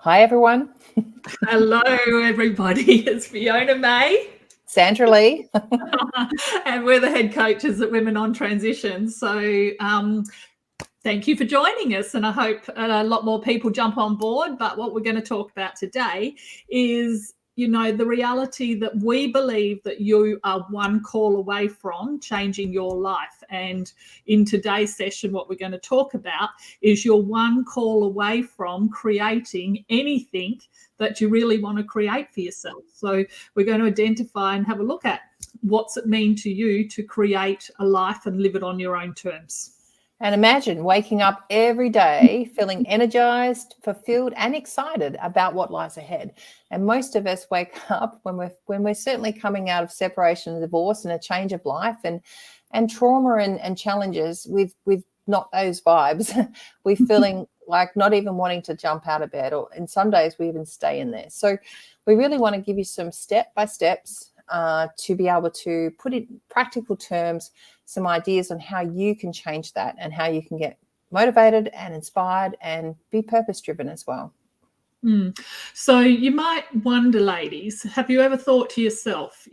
Hi, everyone. Hello, everybody. It's Fiona May. Sandra Lee. And we're the head coaches at Women on Transition. So thank you for joining us. And I hope a lot more people jump on board. But what we're going to talk about today is, the reality that we believe that you are one call away from changing your life. And in today's session, what we're going to talk about is you're one call away from creating anything that you really want to create for yourself. So we're going to identify and have a look at what's it mean to you to create a life and live it on your own terms. And imagine waking up every day feeling energized, fulfilled, and excited about what lies ahead. And most of us wake up when we're certainly coming out of separation and divorce and a change of life and trauma and challenges with not those vibes. We're feeling like not even wanting to jump out of bed, or in some days we even stay in there. So we really want to give you some step-by-steps to be able to put in practical terms some ideas on how you can change that and how you can get motivated and inspired and be purpose-driven as well. So you might wonder, ladies, have you ever thought to yourself,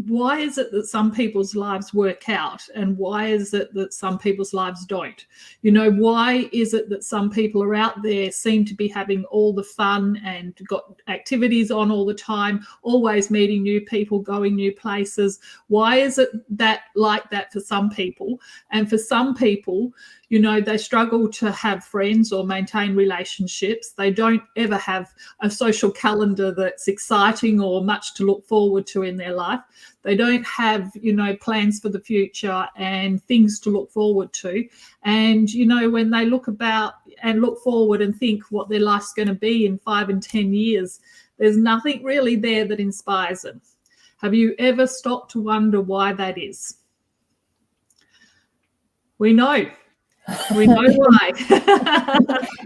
why is it that some people's lives work out and why is it that some people's lives don't? Why is it that some people are out there, seem to be having all the fun and got activities on all the time, always meeting new people, going new places? Why is it that like that for some people? And for some people, they struggle to have friends or maintain relationships. They don't ever have a social calendar that's exciting or much to look forward to in their life. They don't have, plans for the future and things to look forward to. And, when they look forward and think what their life's going to be in 5 and 10 years, there's nothing really there that inspires them. Have you ever stopped to wonder why that is? We know why.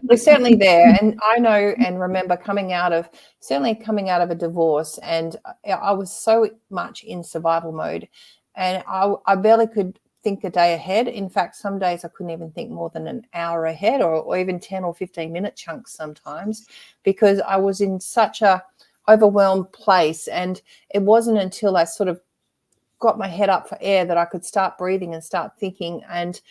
We're certainly there. And I know and remember coming out of a divorce, and I was so much in survival mode, and I barely could think a day ahead. In fact, some days I couldn't even think more than an hour ahead, or even 10 or 15 minute chunks sometimes, because I was in such a overwhelmed place. And it wasn't until I sort of got my head up for air that I could start breathing and start thinking. And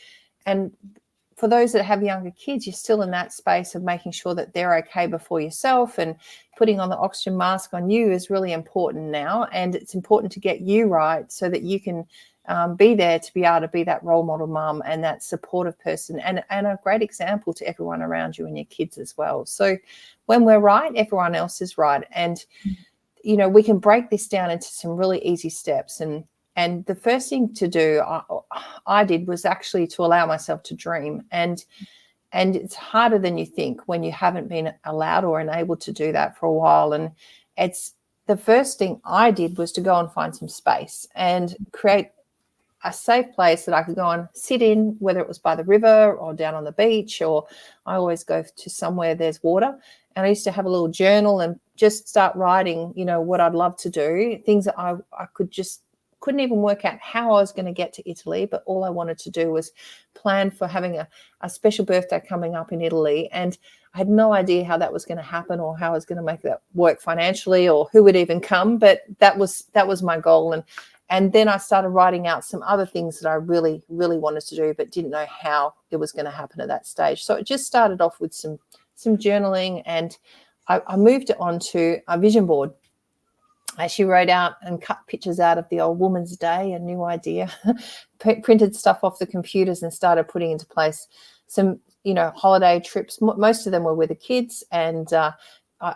for those that have younger kids, you're still in that space of making sure that they're okay before yourself, and putting on the oxygen mask on you is really important now. And it's important to get you right so that you can be there to be able to be that role model mum and that supportive person and a great example to everyone around you and your kids as well. So when we're right, everyone else is right. And, we can break this down into some really easy steps. And the first thing to do, I did, was actually to allow myself to dream. And it's harder than you think when you haven't been allowed or enabled to do that for a while. And it's the first thing I did was to go and find some space and create a safe place that I could go and sit in, whether it was by the river or down on the beach, or I always go to somewhere there's water. And I used to have a little journal and just start writing, what I'd love to do, things that I couldn't even work out how I was going to get to Italy, but all I wanted to do was plan for having a special birthday coming up in Italy. And I had no idea how that was going to happen or how I was going to make that work financially or who would even come. But that was my goal. And then I started writing out some other things that I really, really wanted to do, but didn't know how it was going to happen at that stage. So it just started off with some journaling, and I moved it onto a vision board. I actually wrote out and cut pictures out of the old Woman's Day, a new idea, printed stuff off the computers and started putting into place some, holiday trips. Most of them were with the kids, and I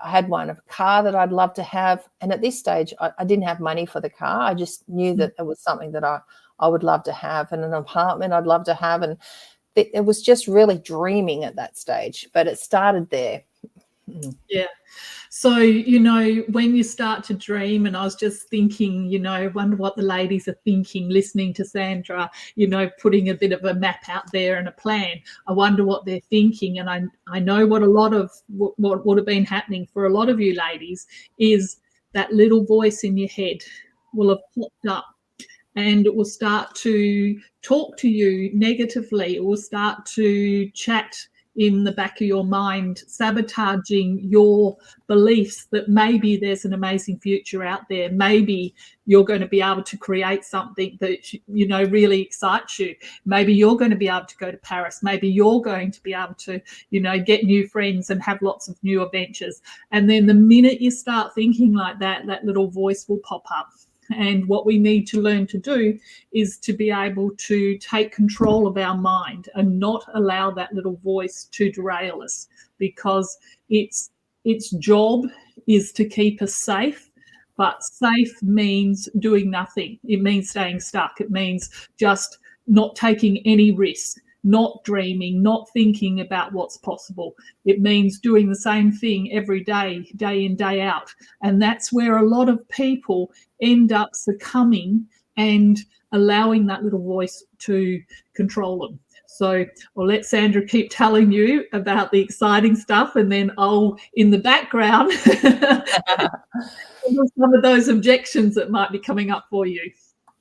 had one of a car that I'd love to have. And at this stage, I didn't have money for the car. I just knew that it was something that I would love to have, and an apartment I'd love to have. And it was just really dreaming at that stage, but it started there. Yeah. So, when you start to dream, and I was just thinking, wonder what the ladies are thinking, listening to Sandra, putting a bit of a map out there and a plan. I wonder what they're thinking. And I know what a lot of what would have been happening for a lot of you ladies is that little voice in your head will have popped up, and it will start to talk to you negatively. It will start to chat in the back of your mind, sabotaging your beliefs that maybe there's an amazing future out there. Maybe you're going to be able to create something that, you know, really excites you. Maybe you're going to be able to go to Paris. Maybe you're going to be able to, you know, get new friends and have lots of new adventures. And then the minute you start thinking like that, that little voice will pop up. And what we need to learn to do is to be able to take control of our mind and not allow that little voice to derail us, because its job is to keep us safe. But safe means doing nothing. It means staying stuck. It means just not taking any risk, not dreaming, not thinking about what's possible. It means doing the same thing every day, day in, day out. And that's where a lot of people end up succumbing and allowing that little voice to control them. So I'll let Sandra keep telling you about the exciting stuff, and then I'll, in the background, some of those objections that might be coming up for you.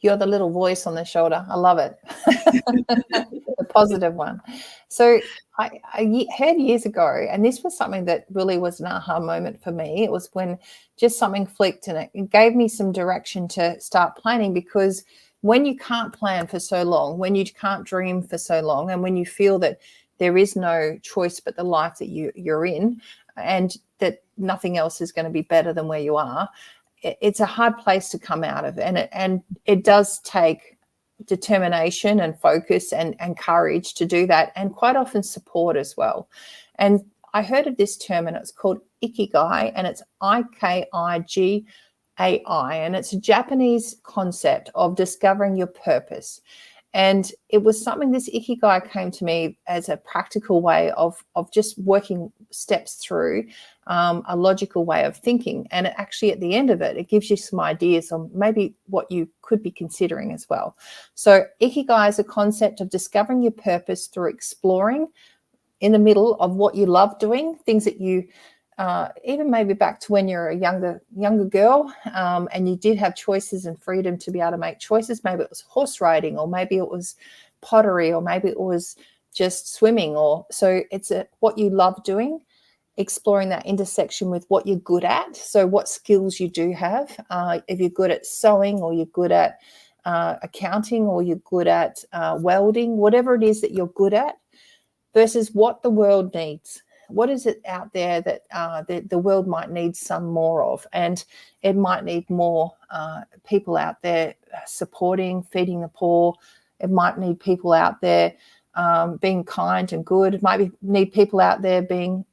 You're the little voice on the shoulder. I love it. The positive one. So I heard years ago, and this was something that really was an aha moment for me. It was when just something flicked and it gave me some direction to start planning, because when you can't plan for so long, when you can't dream for so long, and when you feel that there is no choice but the life that you're in, and that nothing else is going to be better than where you are, it's a hard place to come out of. And it does take determination and focus and courage to do that, and quite often support as well. And I heard of this term, and it's called Ikigai, and it's Ikigai, and it's a Japanese concept of discovering your purpose. And it was something, this Ikigai came to me as a practical way of just working steps through a logical way of thinking. And it actually, at the end of it, it gives you some ideas on maybe what you could be considering as well. So Ikigai is a concept of discovering your purpose through exploring in the middle of what you love doing, things that you even maybe back to when you're a younger girl, and you did have choices and freedom to be able to make choices. Maybe it was horse riding, or maybe it was pottery, or maybe it was just swimming. Or so it's what you love doing, exploring that intersection with what you're good at. So what skills you do have. If you're good at sewing, or you're good at accounting, or you're good at welding, whatever it is that you're good at, versus what the world needs. What is it out there that the world might need some more of? And it might need more people out there supporting, feeding the poor. It might need people out there being kind and good. It might need people out there being,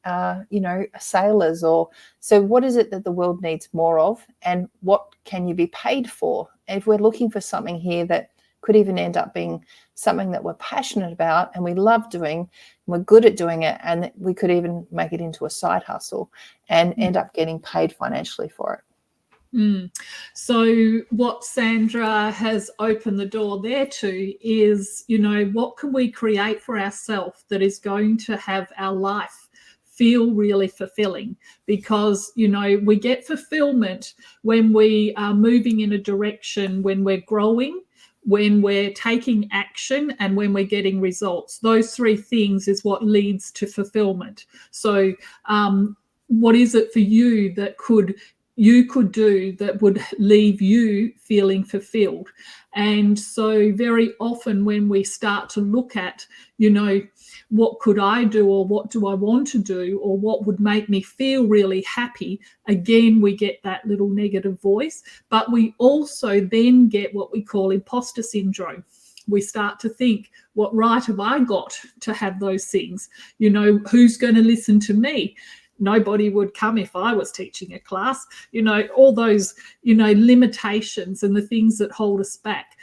sailors. Or so what is it that the world needs more of, and what can you be paid for? And if we're looking for something here that could even end up being something that we're passionate about and we love doing, and we're good at doing it, and we could even make it into a side hustle and end up getting paid financially for it. So what Sandra has opened the door there to is, what can we create for ourselves that is going to have our life feel really fulfilling? Because, we get fulfillment when we are moving in a direction, when we're growing, when we're taking action, and when we're getting results. Those three things is what leads to fulfillment. So what is it for you that you could do that would leave you feeling fulfilled? And so very often when we start to look at, what could I do, or what do I want to do, or what would make me feel really happy, again, we get that little negative voice. But we also then get what we call imposter syndrome. We start to think, what right have I got to have those things? Who's going to listen to me? Nobody would come if I was teaching a class. All those, limitations and the things that hold us back.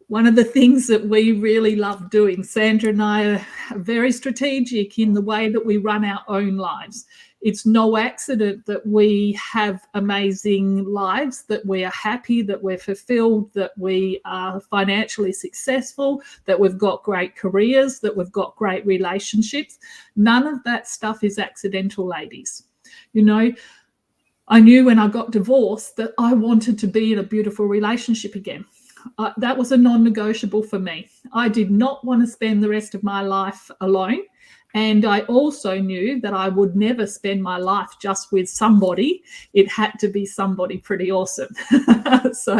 One of the things that we really love doing, Sandra and I are very strategic in the way that we run our own lives. It's no accident that we have amazing lives, that we are happy, that we're fulfilled, that we are financially successful, that we've got great careers, that we've got great relationships. None of that stuff is accidental, ladies. I knew when I got divorced that I wanted to be in a beautiful relationship again. That was a non-negotiable for me. I did not want to spend the rest of my life alone. And I also knew that I would never spend my life just with somebody. It had to be somebody pretty awesome. So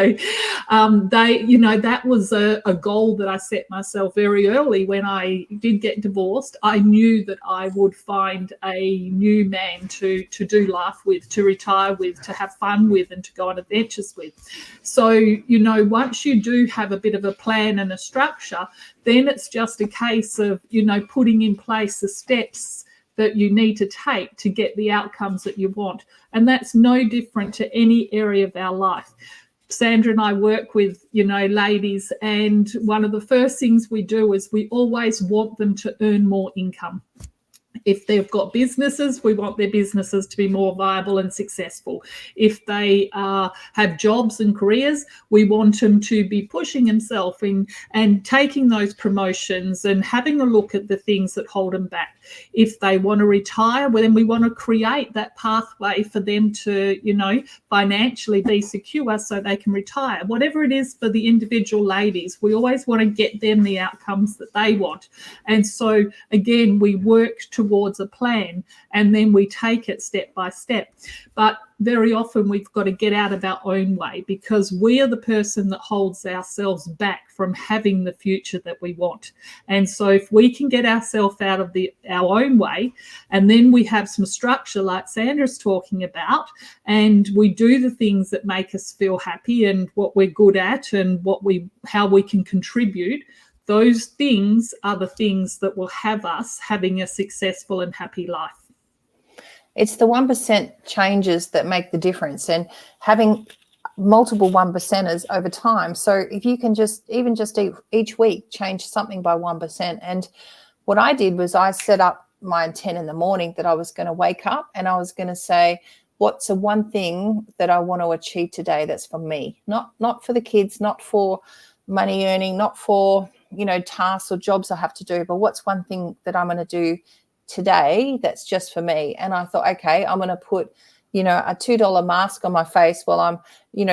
that was a goal that I set myself very early. When I did get divorced, I knew that I would find a new man to do life with, to retire with, to have fun with, and to go on adventures with. So, once you do have a bit of a plan and a structure, then it's just a case of, putting in place the steps that you need to take to get the outcomes that you want. And that's no different to any area of our life. Sandra and I work with, ladies, and one of the first things we do is we always want them to earn more income. If they've got businesses, we want their businesses to be more viable and successful. If they have jobs and careers, we want them to be pushing themselves and taking those promotions and having a look at the things that hold them back. If they want to retire, well, then we want to create that pathway for them to, financially be secure so they can retire. Whatever it is for the individual ladies, we always want to get them the outcomes that they want. And so, again, we work towards a plan, and then we take it step by step. But very often we've got to get out of our own way, because we are the person that holds ourselves back from having the future that we want. And so if we can get ourselves out of our own way, and then we have some structure like Sandra's talking about, and we do the things that make us feel happy and what we're good at and how we can contribute, those things are the things that will have us having a successful and happy life. It's the 1% changes that make the difference, and having multiple 1%ers over time. So if you can just each week change something by 1%. And what I did was I set up my intent in the morning that I was going to wake up and I was going to say, what's the one thing that I want to achieve today that's for me, not for the kids, not for money earning, not for, tasks or jobs I have to do, but what's one thing that I'm going to do today that's just for me. And I thought, okay, I'm going to put, a $2 mask on my face while I'm,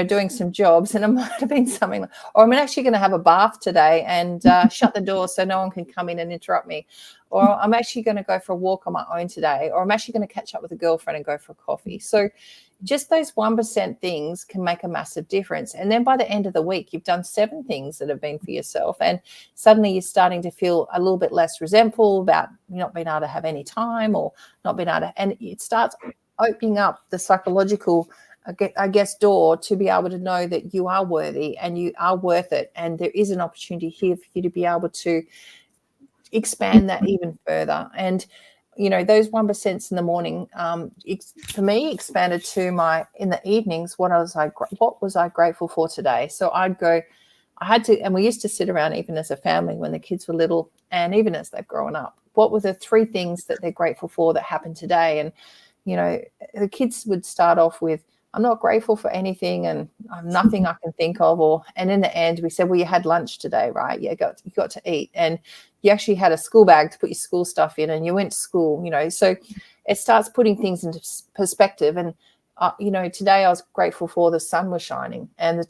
doing some jobs. And it might have been something like, or I'm actually going to have a bath today and shut the door so no one can come in and interrupt me. Or I'm actually going to go for a walk on my own today. Or I'm actually going to catch up with a girlfriend and go for a coffee. So just those 1% things can make a massive difference. And then by the end of the week, you've done 7 things that have been for yourself. And suddenly you're starting to feel a little bit less resentful about not being able to have any time or not being able to, and it starts opening up the psychological, door to be able to know that you are worthy and you are worth it. And there is an opportunity here for you to be able to expand that even further. And those 1% in the morning, for me, expanded to in the evenings, what was I grateful for today? So and we used to sit around even as a family when the kids were little and even as they've grown up. What were the 3 things that they're grateful for that happened today? And, the kids would start off with, I'm not grateful for anything and nothing I can think of. And in the end, we said, well, you had lunch today, right? You got to eat. And you actually had a school bag to put your school stuff in and you went to school, So it starts putting things into perspective. And, today I was grateful for the sun was shining. And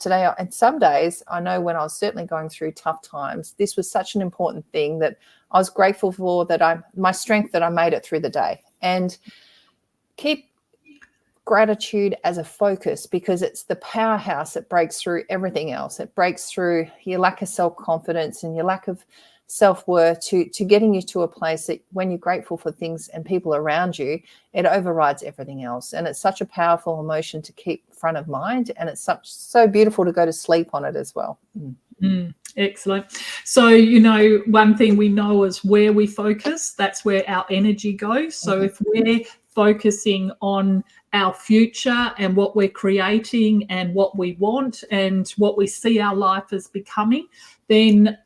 some days I know when I was certainly going through tough times, this was such an important thing that I was grateful for, my strength that I made it through the day. And keep gratitude as a focus, because it's the powerhouse that breaks through everything else. It breaks through your lack of self-confidence and your lack of self-worth to getting you to a place that when you're grateful for things and people around you, it overrides everything else. And it's such a powerful emotion to keep front of mind. And it's so beautiful to go to sleep on it as well. Excellent. So, one thing we know is where we focus, that's where our energy goes. So if we're focusing on our future and what we're creating and what we want and what we see our life as becoming, then,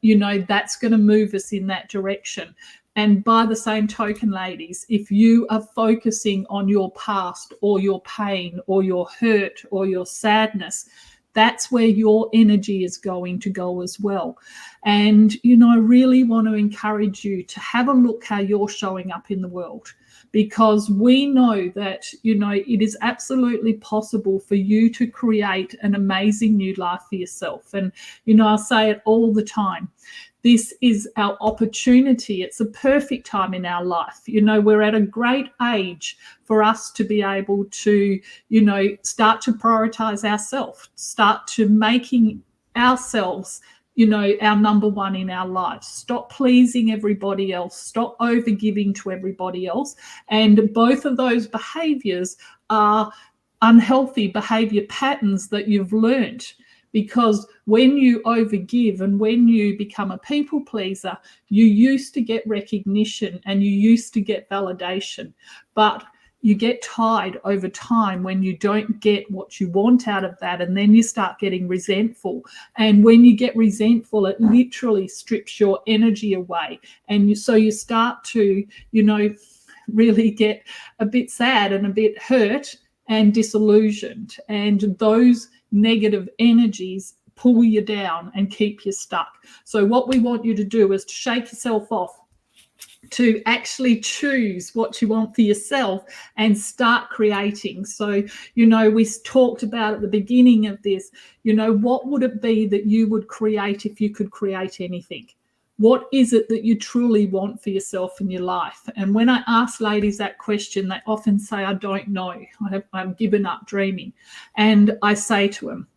that's going to move us in that direction. And by the same token, ladies, if you are focusing on your past or your pain or your hurt or your sadness, that's where your energy is going to go as well. And, I really want to encourage you to have a look how you're showing up in the world, because we know that, it is absolutely possible for you to create an amazing new life for yourself. And, I say it all the time. This is our opportunity. It's a perfect time in our life. We're at a great age for us to be able to, start to prioritize ourselves, start to making ourselves, our number one in our lives. Stop pleasing everybody else. Stop overgiving to everybody else. And both of those behaviors are unhealthy behavior patterns that you've learned. Because when you overgive and when you become a people pleaser, you used to get recognition and you used to get validation. But you get tired over time when you don't get what you want out of that, and then you start getting resentful. And when you get resentful, it literally strips your energy away. And so you start to, really get a bit sad and a bit hurt and disillusioned. And those negative energies pull you down and keep you stuck. So what we want you to do is to shake yourself off, to actually choose what you want for yourself and start creating. So, we talked about at the beginning of this, what would it be that you would create if you could create anything? What is it that you truly want for yourself in your life? And when I ask ladies that question, they often say, I don't know. I've given up dreaming. And I say to them,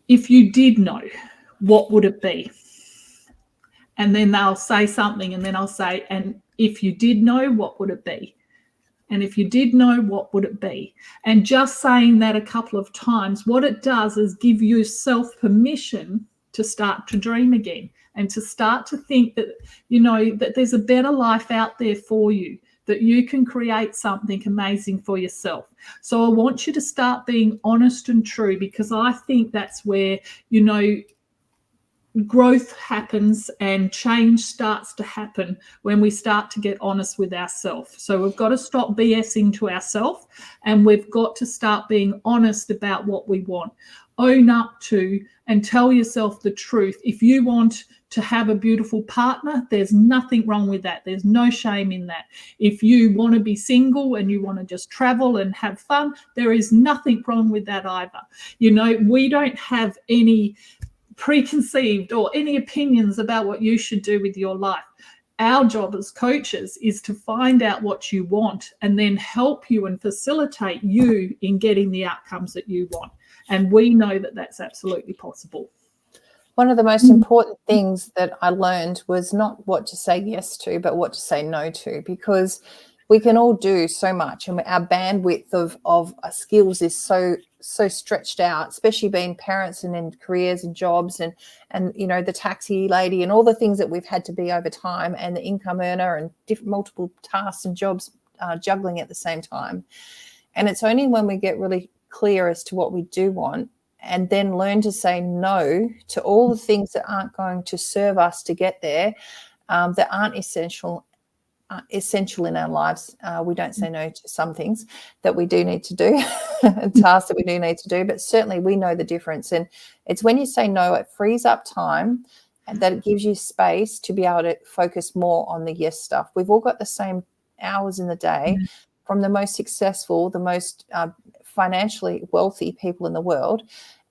if you did know, what would it be? And then they'll say something, and then I'll say, and if you did know, what would it be? And if you did know, what would it be? And just saying that a couple of times, what it does is give yourself permission to start to dream again, and to start to think that, that there's a better life out there for you, that you can create something amazing for yourself. So I want you to start being honest and true, because I think that's where, growth happens and change starts to happen when we start to get honest with ourselves. So we've got to stop BSing to ourselves, and we've got to start being honest about what we want. Own up to and tell yourself the truth. If you want to have a beautiful partner, there's nothing wrong with that. There's no shame in that. If you want to be single and you want to just travel and have fun, there is nothing wrong with that either. We don't have any preconceived or any opinions about what you should do with your life. Our job as coaches is to find out what you want and then help you and facilitate you in getting the outcomes that you want. And we know that that's absolutely possible. One of the most important things that I learned was not what to say yes to, but what to say no to, because we can all do so much, and our bandwidth of skills is so stretched out, especially being parents and in careers and jobs and the taxi lady and all the things that we've had to be over time, and the income earner and different multiple tasks and jobs juggling at the same time. And it's only when we get really clear as to what we do want, and then learn to say no to all the things that aren't going to serve us to get there, that aren't essential in our lives. We don't say no to some things that we do need to do, tasks that we do need to do, but certainly we know the difference. And it's when you say no, it frees up time, and that it gives you space to be able to focus more on the yes stuff. We've all got the same hours in the day, from the most successful, the most financially wealthy people in the world.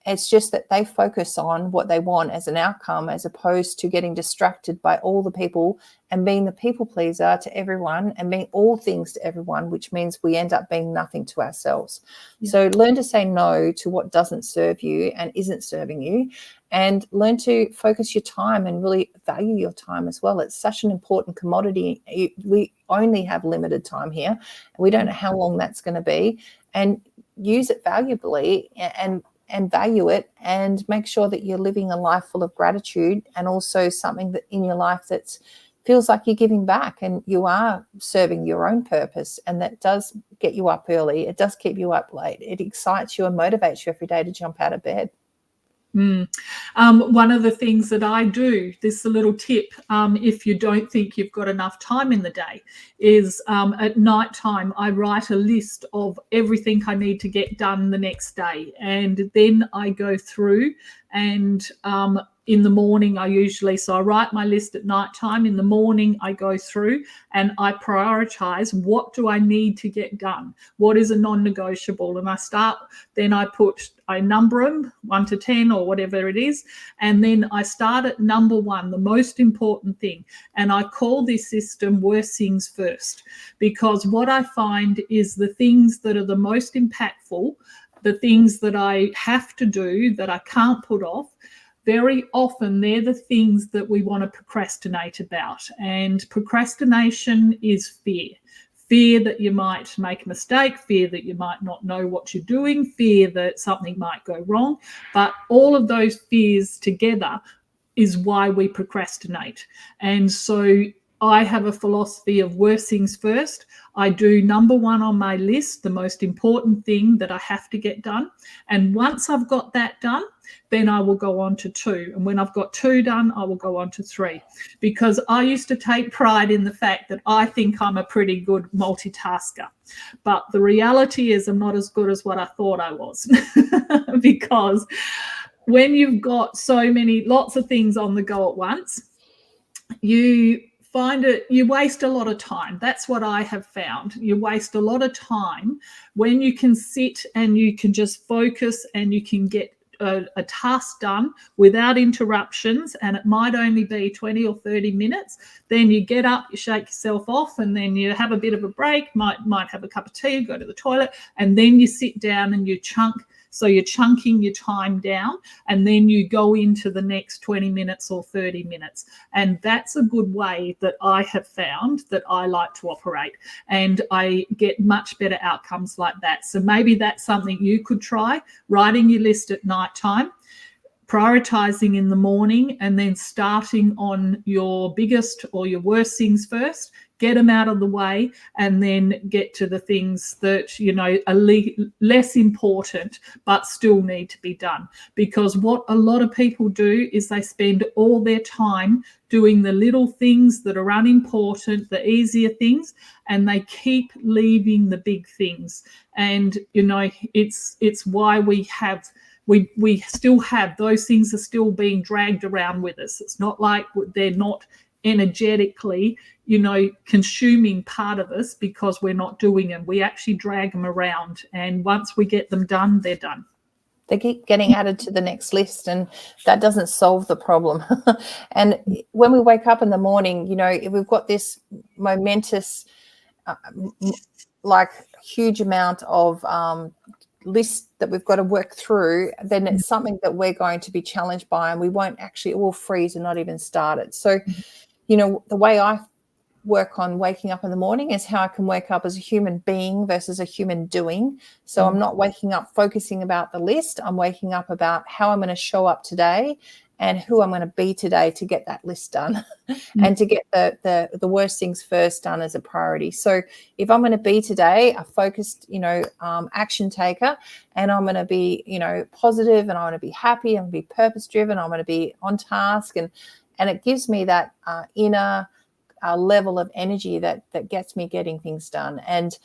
It's just that they focus on what they want as an outcome, as opposed to getting distracted by all the people and being the people pleaser to everyone and being all things to everyone, which means we end up being nothing to ourselves. Yeah. So learn to say no to what doesn't serve you and isn't serving you, and learn to focus your time and really value your time as well. It's such an important commodity. We only have limited time here. We don't know how long that's going to be, and use it valuably and value it, and make sure that you're living a life full of gratitude, and also something that in your life that feels like you're giving back and you are serving your own purpose. And that does get you up early. It does keep you up late. It excites you and motivates you every day to jump out of bed. One of the things that I do, this is a little tip, if you don't think you've got enough time in the day, is at night time I write a list of everything I need to get done the next day, and then I go through and in the morning, so I write my list at night time. In the morning, I go through and I prioritize, what do I need to get done? What is a non-negotiable? And I number them 1 to 10 or whatever it is. And then I start at number 1, the most important thing. And I call this system worst things first, because what I find is the things that are the most impactful, the things that I have to do that I can't put off, very often they're the things that we want to procrastinate about. And procrastination is fear. Fear that you might make a mistake, fear that you might not know what you're doing, fear that something might go wrong. But all of those fears together is why we procrastinate. And so I have a philosophy of worst things first. I do number 1 on my list, the most important thing that I have to get done. And once I've got that done, then I will go on to 2. And when I've got 2 done, I will go on to 3. Because I used to take pride in the fact that I think I'm a pretty good multitasker. But the reality is I'm not as good as what I thought I was. Because when you've got lots of things on the go at once, you waste a lot of time. That's what I have found. You waste a lot of time when you can sit and you can just focus and you can get a task done without interruptions, and it might only be 20 or 30 minutes. Then you get up, you shake yourself off, and then you have a bit of a break, might have a cup of tea, go to the toilet, and then you sit down and you chunk. So you're chunking your time down, and then you go into the next 20 minutes or 30 minutes. And that's a good way that I have found that I like to operate, and I get much better outcomes like that. So maybe that's something you could try, writing your list at night time, prioritizing in the morning, and then starting on your biggest or your worst things first, get them out of the way, and then get to the things that, are less important but still need to be done. Because what a lot of people do is they spend all their time doing the little things that are unimportant, the easier things, and they keep leaving the big things. And, it's why we still have those things are still being dragged around with us. It's not like they're not energetically, consuming part of us because we're not doing them. We actually drag them around, and once we get them done, they're done. They keep getting added to the next list, and that doesn't solve the problem. And when we wake up in the morning, if we've got this momentous, huge amount of list that we've got to work through, then it's something that we're going to be challenged by, and we won't actually all freeze and not even start it. So, the way I work on waking up in the morning is how I can wake up as a human being versus a human doing. So I'm not waking up focusing about the list. I'm waking up about how I'm going to show up today and who I'm going to be today to get that list done and to get the worst things first done as a priority. So if I'm going to be today a focused, action taker, and I'm going to be, positive, and I want to be happy, I'm going to be purpose driven, I'm going to be on task, and it gives me that inner level of energy that gets me getting things done. And,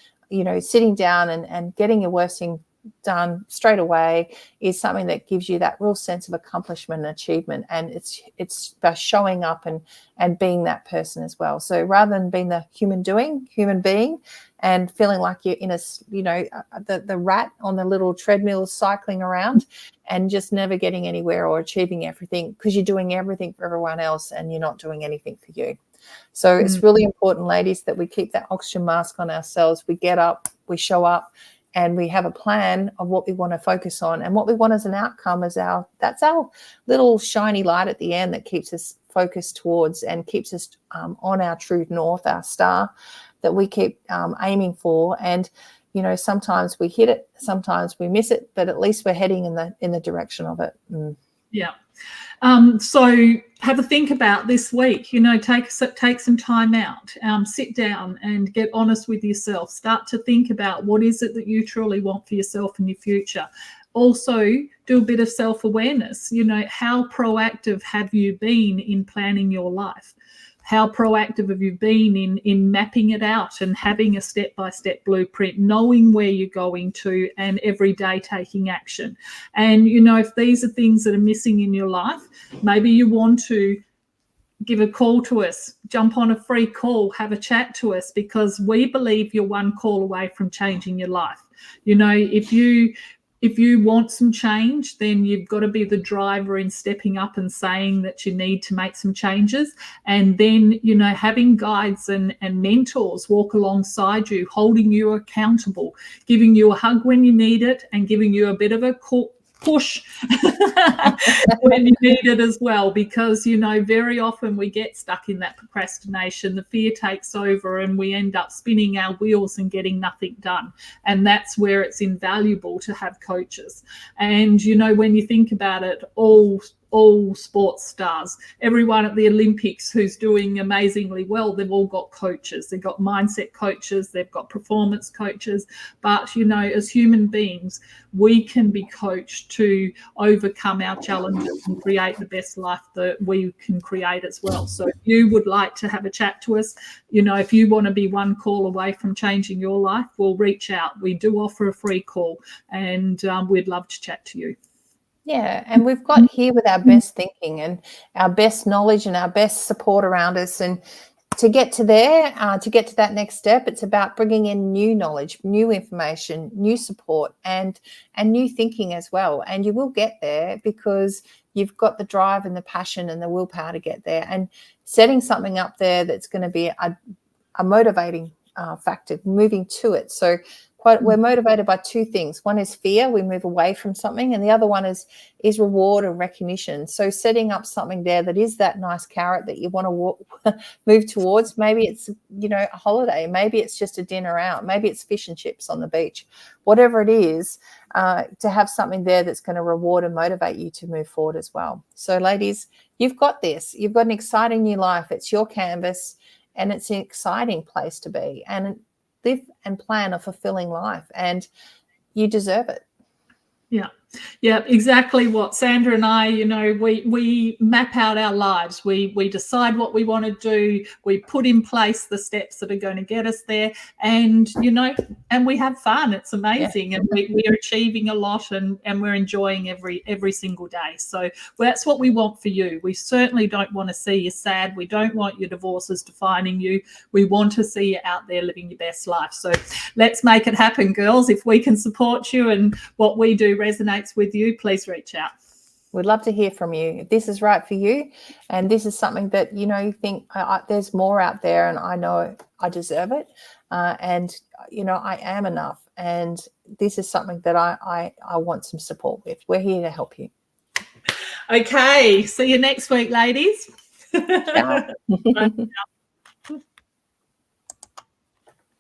sitting down and getting your worst thing done straight away is something that gives you that real sense of accomplishment and achievement. And it's about showing up and being that person as well. So rather than being the human being and feeling like you're in the rat on the little treadmill cycling around and just never getting anywhere or achieving everything because you're doing everything for everyone else and you're not doing anything for you. So it's really important, ladies, that we keep that oxygen mask on ourselves. We get up, we show up, and we have a plan of what we want to focus on, and what we want as an outcome is that's our little shiny light at the end that keeps us focused towards and keeps us on our true north, our star that we keep aiming for. And sometimes we hit it, sometimes we miss it, but at least we're heading in the direction of it. Yeah. So have a think about this week, take some time out, sit down and get honest with yourself. Start to think about what is it that you truly want for yourself in your future. Also do a bit of self-awareness. How proactive have you been in planning your life? How proactive have you been in mapping it out and having a step-by-step blueprint, knowing where you're going to, and every day taking action? And, you know, if these are things that are missing in your life, maybe you want to give a call to us, jump on a free call, have a chat to us, because we believe you're one call away from changing your life. You know, if you want some change, then you've got to be the driver in stepping up and saying that you need to make some changes. And then, you know, having guides and mentors walk alongside you, holding you accountable, giving you a hug when you need it, and giving you a bit of a push when you need it as well, because, you know, very often we get stuck in that procrastination, the fear takes over, and we end up spinning our wheels and getting nothing done. And that's where it's invaluable to have coaches. And, you know, when you think about it, all sports stars, everyone at the Olympics who's doing amazingly well, they've all got coaches. They've got mindset coaches, they've got performance coaches. But, you know, as human beings, we can be coached to overcome our challenges and create the best life that we can create as well. So if you would like to have a chat to us, you know, if you want to be one call away from changing your life, we'll reach out. We do offer a free call, and we'd love to chat to you. Yeah, and we've got here with our best thinking and our best knowledge and our best support around us. And to get to there, to get to that next step, it's about bringing in new knowledge, new information, new support, and new thinking as well. And you will get there because you've got the drive and the passion and the willpower to get there, and setting something up there that's going to be a motivating factor moving to it. So we're motivated by two things. One is fear, we move away from something, and the other one is reward and recognition. So setting up something there that is that nice carrot that you want to move towards. Maybe it's, you know, a holiday, maybe it's just a dinner out, maybe it's fish and chips on the beach, whatever it is, to have something there that's going to reward and motivate you to move forward as well. So ladies, you've got this. You've got an exciting new life. It's your canvas, and it's an exciting place to be. And live and plan a fulfilling life, and you deserve it. Yeah, exactly what Sandra and I, you know, we map out our lives. We decide what we want to do. We put in place the steps that are going to get us there, and, you know, and we have fun. It's amazing. Yeah. And we're achieving a lot, and we're enjoying every single day. So that's what we want for you. We certainly don't want to see you sad. We don't want your divorces defining you. We want to see you out there living your best life. So let's make it happen, girls. If we can support you and what we do resonates with you, please reach out. We'd love to hear from you. If this is right for you, and this is something that, you know, you think there's more out there, and I know I deserve it, and, you know, I am enough, and this is something that I want some support with, we're here to help you. Okay, see you next week, ladies. Ciao.